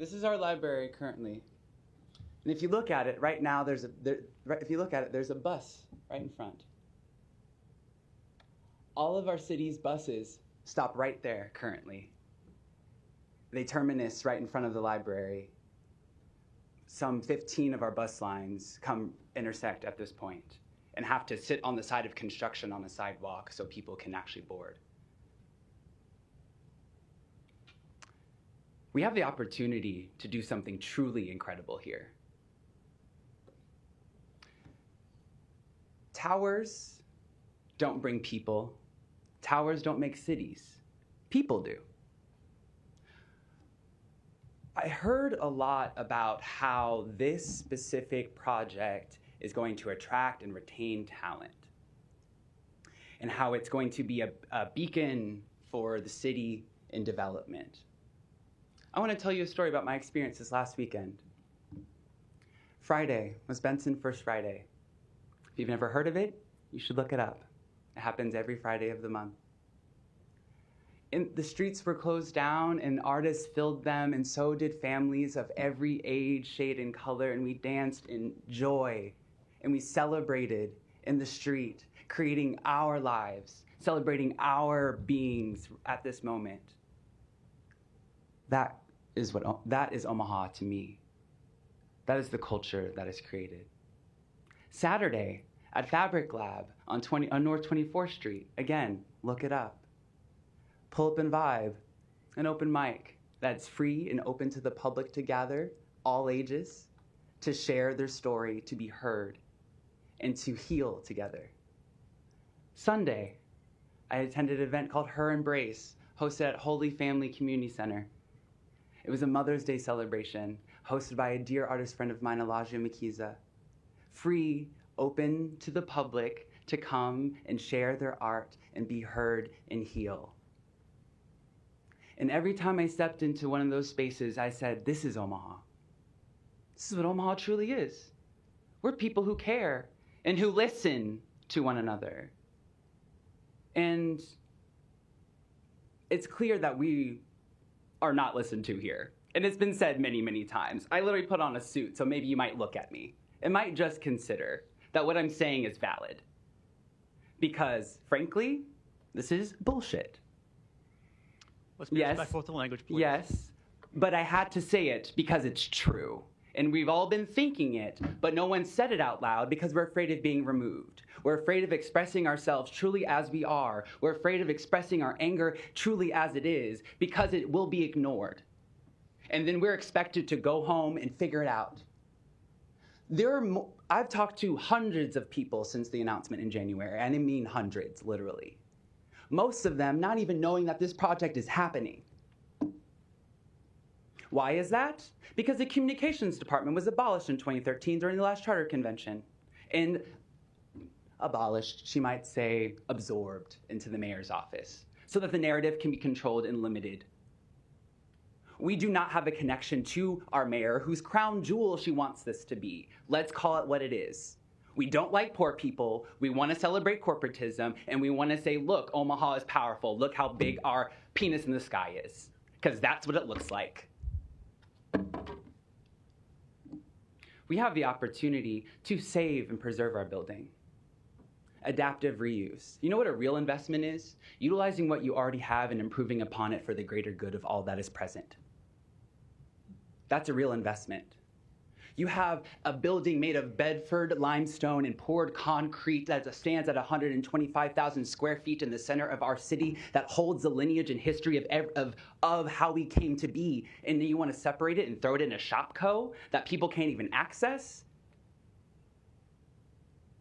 This is our library currently. And if you look at it right now, there's a bus right in front. All of our city's buses stop right there currently. They terminus right in front of the library. Some 15 of our bus lines intersect at this point and have to sit on the side of construction on the sidewalk so people can actually board. We have the opportunity to do something truly incredible here. Towers don't bring people. Towers don't make cities. People do. I heard a lot about how this specific project is going to attract and retain talent, and how it's going to be a beacon for the city in development. I want to tell you a story about my experience this last weekend. Friday was Benson First Friday. If you've never heard of it, you should look it up. It happens every Friday of the month. And the streets were closed down and artists filled them, and so did families of every age, shade, and color, and we danced in joy, and we celebrated in the street, creating our lives, celebrating our beings at this moment. That is Omaha to me. That is the culture that is created. Saturday at Fabric Lab on North 24th Street, again, look it up. Pull Up and Vibe, an open mic that's free and open to the public to gather, all ages, to share their story, to be heard, and to heal together. Sunday, I attended an event called Her Embrace, hosted at Holy Family Community Center. It was a Mother's Day celebration, hosted by a dear artist friend of mine, Elijah Makiza. Free, open to the public to come and share their art and be heard and heal. And every time I stepped into one of those spaces, I said, this is Omaha. This is what Omaha truly is. We're people who care and who listen to one another. And it's clear that we are not listened to here. And it's been said many, many times. I literally put on a suit, so maybe you might look at me and might just consider that what I'm saying is valid. Because, frankly, this is bullshit. Let's be respectful with the language, please. Yes, but I had to say it because it's true. And we've all been thinking it, but no one said it out loud because we're afraid of being removed. We're afraid of expressing ourselves truly as we are. We're afraid of expressing our anger truly as it is because it will be ignored. And then we're expected to go home and figure it out. I've talked to hundreds of people since the announcement in January, and I mean hundreds, literally. Most of them not even knowing that this project is happening. Why is that? Because the communications department was abolished in 2013 during the last charter convention. And abolished, she might say, absorbed into the mayor's office so that the narrative can be controlled and limited. We do not have a connection to our mayor, whose crown jewel she wants this to be. Let's call it what it is. We don't like poor people, we want to celebrate corporatism, and we want to say, look, Omaha is powerful, look how big our penis in the sky is, because that's what it looks like. We have the opportunity to save and preserve our building. Adaptive reuse. You know what a real investment is? Utilizing what you already have and improving upon it for the greater good of all that is present. That's a real investment. You have a building made of Bedford limestone and poured concrete that stands at 125,000 square feet in the center of our city that holds the lineage and history of how we came to be. And then you want to separate it and throw it in a shopco that people can't even access?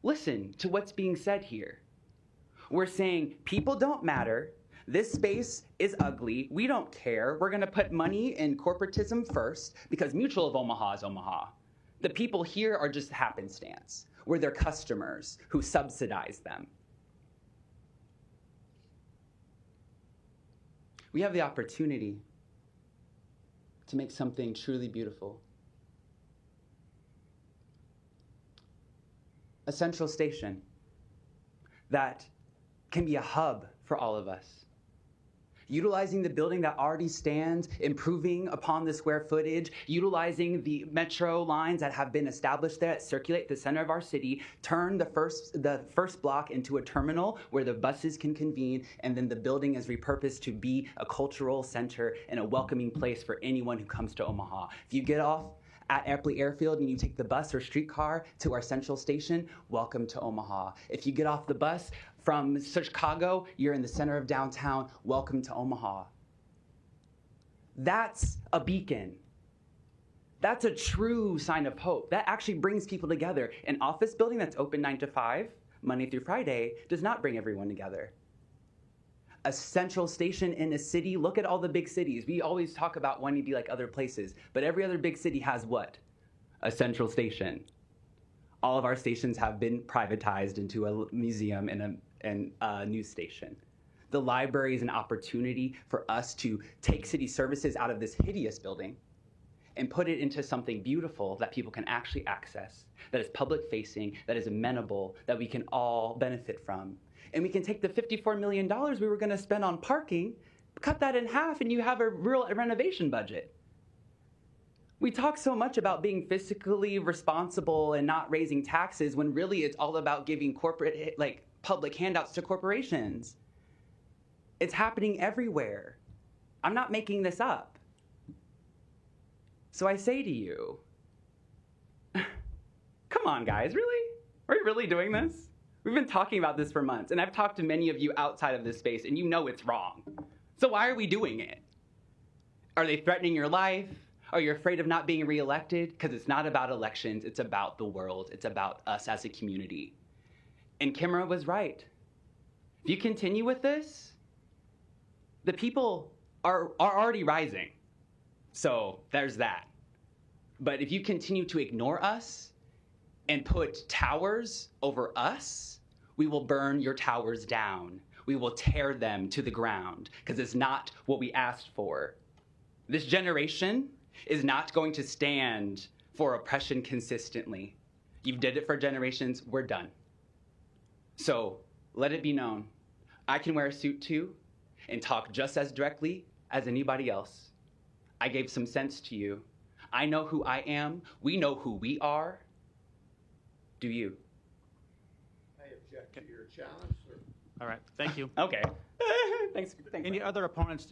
Listen to what's being said here. We're saying people don't matter. This space is ugly. We don't care. We're going to put money in corporatism first because Mutual of Omaha is Omaha. The people here are just happenstance. We're their customers who subsidize them. We have the opportunity to make something truly beautiful. A central station that can be a hub for all of us. utilizing the building that already stands, improving upon the square footage, utilizing the metro lines that have been established there that circulate the center of our city, turn the first block into a terminal where the buses can convene, and then the building is repurposed to be a cultural center and a welcoming place for anyone who comes to Omaha. If you get off at Epley Airfield and you take the bus or streetcar to our central station, welcome to Omaha. If you get off the bus from Chicago, you're in the center of downtown, welcome to Omaha. That's a beacon. That's a true sign of hope. That actually brings people together. An office building that's open 9 to 5, Monday through Friday, does not bring everyone together. A central station in a city, look at all the big cities. We always talk about wanting to be like other places, but every other big city has what? A central station. All of our stations have been privatized into a museum and a news station. The library is an opportunity for us to take city services out of this hideous building and put it into something beautiful that people can actually access, that is public facing, that is amenable, that we can all benefit from. And we can take the $54 million we were going to spend on parking, cut that in half, and you have a real renovation budget. We talk so much about being fiscally responsible and not raising taxes when really it's all about giving corporate, public handouts to corporations. It's happening everywhere. I'm not making this up. So I say to you, come on, guys, really? Are you really doing this? We've been talking about this for months, and I've talked to many of you outside of this space, and you know it's wrong. So why are we doing it? Are they threatening your life? Are you afraid of not being reelected? Because it's not about elections, it's about the world. It's about us as a community. And Kimra was right. If you continue with this, the people are already rising. So there's that. But if you continue to ignore us and put towers over us, we will burn your towers down. We will tear them to the ground because it's not what we asked for. This generation is not going to stand for oppression consistently. You did it for generations, we're done. So let it be known, I can wear a suit too and talk just as directly as anybody else. I gave some sense to you. I know who I am. We know who we are. Do you? I object to your challenge, sir. All right, thank you. Okay. Thanks. Any other opponents?